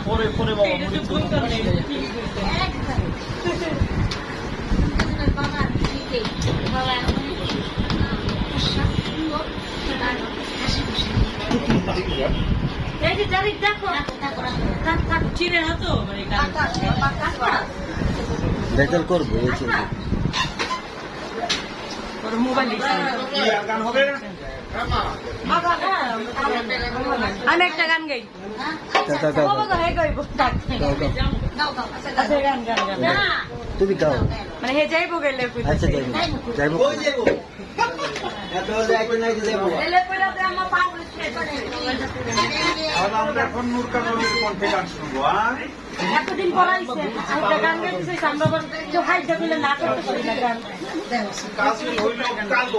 পরে পরে বাবা বেতাল করবো মোবাইল আমি একটা গান গাই তুমি গাও মানে হে যাইবো গেলে আচ্ছা যাইবো আমরা এখন নূর কামালের কণ্ঠে গান শুনবো। এতদিন পড়াইছে একটা গান গাইতেছে আমরা হাইটা করলে না করতে পারি না গান কাজ হইল কাল